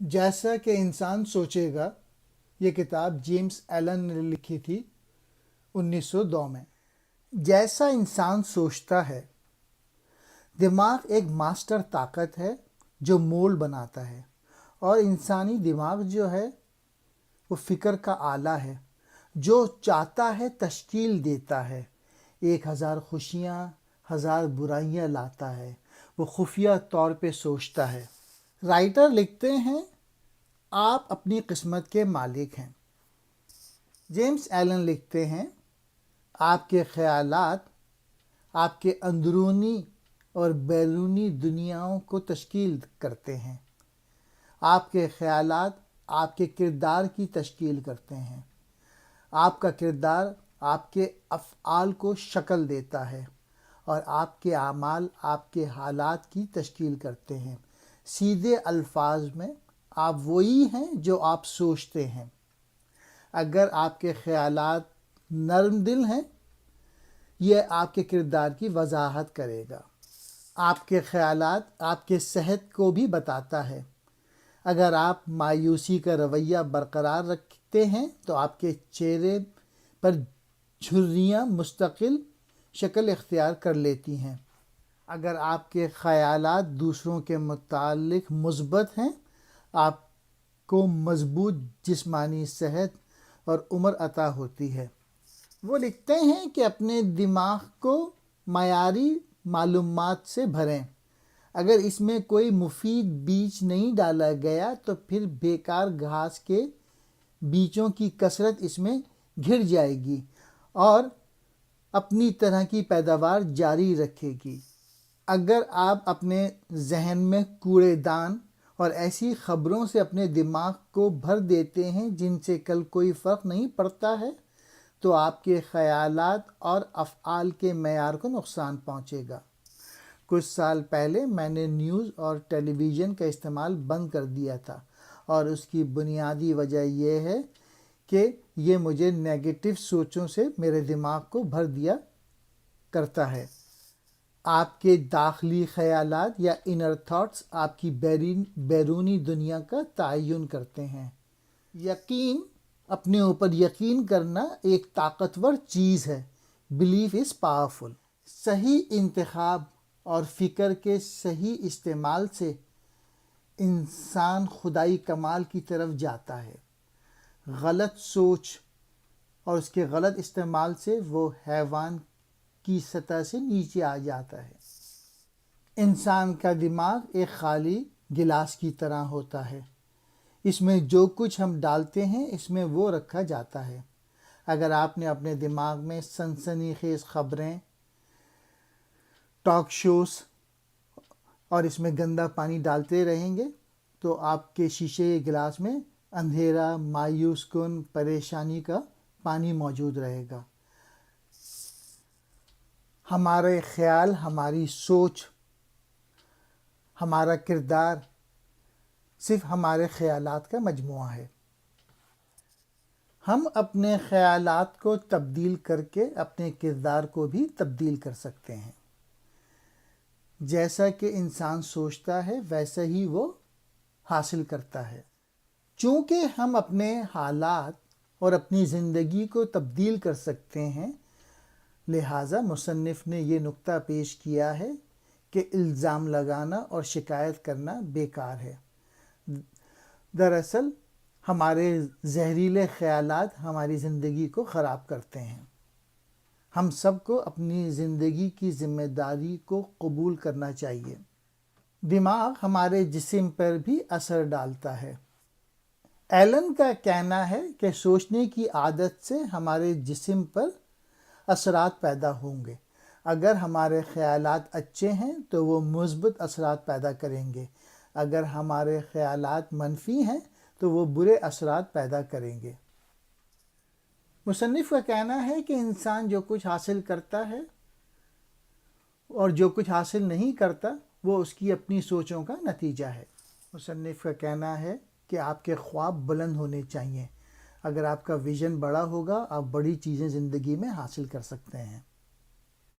جیسا کہ انسان سوچے گا، یہ کتاب جیمز ایلن نے لکھی تھی 1902 میں۔ جیسا انسان سوچتا ہے، دماغ ایک ماسٹر طاقت ہے جو مول بناتا ہے، اور انسانی دماغ جو ہے وہ فکر کا آلہ ہے جو چاہتا ہے تشکیل دیتا ہے، 1000 خوشیاں 1000 برائیاں لاتا ہے، وہ خفیہ طور پہ سوچتا ہے۔ رائٹر لکھتے ہیں، آپ اپنی قسمت کے مالک ہیں۔ جیمز ایلن لکھتے ہیں، آپ کے خیالات آپ کے اندرونی اور بیرونی دنیاؤں کو تشکیل کرتے ہیں۔ آپ کے خیالات آپ کے کردار کی تشکیل کرتے ہیں۔ آپ کا کردار آپ کے افعال کو شکل دیتا ہے، اور آپ کے اعمال آپ کے حالات کی تشکیل کرتے ہیں۔ سیدھے الفاظ میں آپ وہی ہیں جو آپ سوچتے ہیں۔ اگر آپ کے خیالات نرم دل ہیں، یہ آپ کے کردار کی وضاحت کرے گا۔ آپ کے خیالات آپ کے صحت کو بھی بتاتا ہے۔ اگر آپ مایوسی کا رویہ برقرار رکھتے ہیں تو آپ کے چہرے پر جھریاں مستقل شکل اختیار کر لیتی ہیں۔ اگر آپ کے خیالات دوسروں کے متعلق مثبت ہیں، آپ کو مضبوط جسمانی صحت اور عمر عطا ہوتی ہے۔ وہ لکھتے ہیں کہ اپنے دماغ کو معیاری معلومات سے بھریں۔ اگر اس میں کوئی مفید بیج نہیں ڈالا گیا تو پھر بیکار گھاس کے بیجوں کی کثرت اس میں گھر جائے گی اور اپنی طرح کی پیداوار جاری رکھے گی۔ اگر آپ اپنے ذہن میں کوڑے دان اور ایسی خبروں سے اپنے دماغ کو بھر دیتے ہیں جن سے کل کوئی فرق نہیں پڑتا ہے، تو آپ کے خیالات اور افعال کے معیار کو نقصان پہنچے گا۔ کچھ سال پہلے میں نے نیوز اور ٹیلی ویژن کا استعمال بند کر دیا تھا، اور اس کی بنیادی وجہ یہ ہے کہ یہ مجھے نیگیٹو سوچوں سے میرے دماغ کو بھر دیا کرتا ہے۔ آپ کے داخلی خیالات یا انر تھاٹس آپ کی بیرونی دنیا کا تعین کرتے ہیں۔ یقین، اپنے اوپر یقین کرنا ایک طاقتور چیز ہے۔ Belief is powerful. صحیح انتخاب اور فکر کے صحیح استعمال سے انسان خدائی کمال کی طرف جاتا ہے۔ غلط سوچ اور اس کے غلط استعمال سے وہ حیوان کی سطح سے نیچے آ جاتا ہے۔ انسان کا دماغ ایک خالی گلاس کی طرح ہوتا ہے۔ اس میں جو کچھ ہم ڈالتے ہیں اس میں وہ رکھا جاتا ہے۔ اگر آپ نے اپنے دماغ میں سنسنی خیز خبریں، ٹاک شوز اور اس میں گندا پانی ڈالتے رہیں گے تو آپ کے شیشے گلاس میں اندھیرا، مایوس کن، پریشانی کا پانی موجود رہے گا۔ ہمارے خیال، ہماری سوچ، ہمارا کردار صرف ہمارے خیالات کا مجموعہ ہے۔ ہم اپنے خیالات کو تبدیل کر کے اپنے کردار کو بھی تبدیل کر سکتے ہیں۔ جیسا کہ انسان سوچتا ہے ویسا ہی وہ حاصل کرتا ہے۔ چونکہ ہم اپنے حالات اور اپنی زندگی کو تبدیل کر سکتے ہیں، لہٰذا مصنف نے یہ نکتہ پیش کیا ہے کہ الزام لگانا اور شکایت کرنا بیکار ہے۔ دراصل ہمارے زہریلے خیالات ہماری زندگی کو خراب کرتے ہیں۔ ہم سب کو اپنی زندگی کی ذمہ داری کو قبول کرنا چاہیے۔ دماغ ہمارے جسم پر بھی اثر ڈالتا ہے۔ ایلن کا کہنا ہے کہ سوچنے کی عادت سے ہمارے جسم پر اثرات پیدا ہوں گے۔ اگر ہمارے خیالات اچھے ہیں تو وہ مثبت اثرات پیدا کریں گے۔ اگر ہمارے خیالات منفی ہیں تو وہ برے اثرات پیدا کریں گے۔ مصنف کا کہنا ہے کہ انسان جو کچھ حاصل کرتا ہے اور جو کچھ حاصل نہیں کرتا وہ اس کی اپنی سوچوں کا نتیجہ ہے۔ مصنف کا کہنا ہے کہ آپ کے خواب بلند ہونے چاہیے۔ اگر آپ کا ویژن بڑا ہوگا، آپ بڑی چیزیں زندگی میں حاصل کر سکتے ہیں۔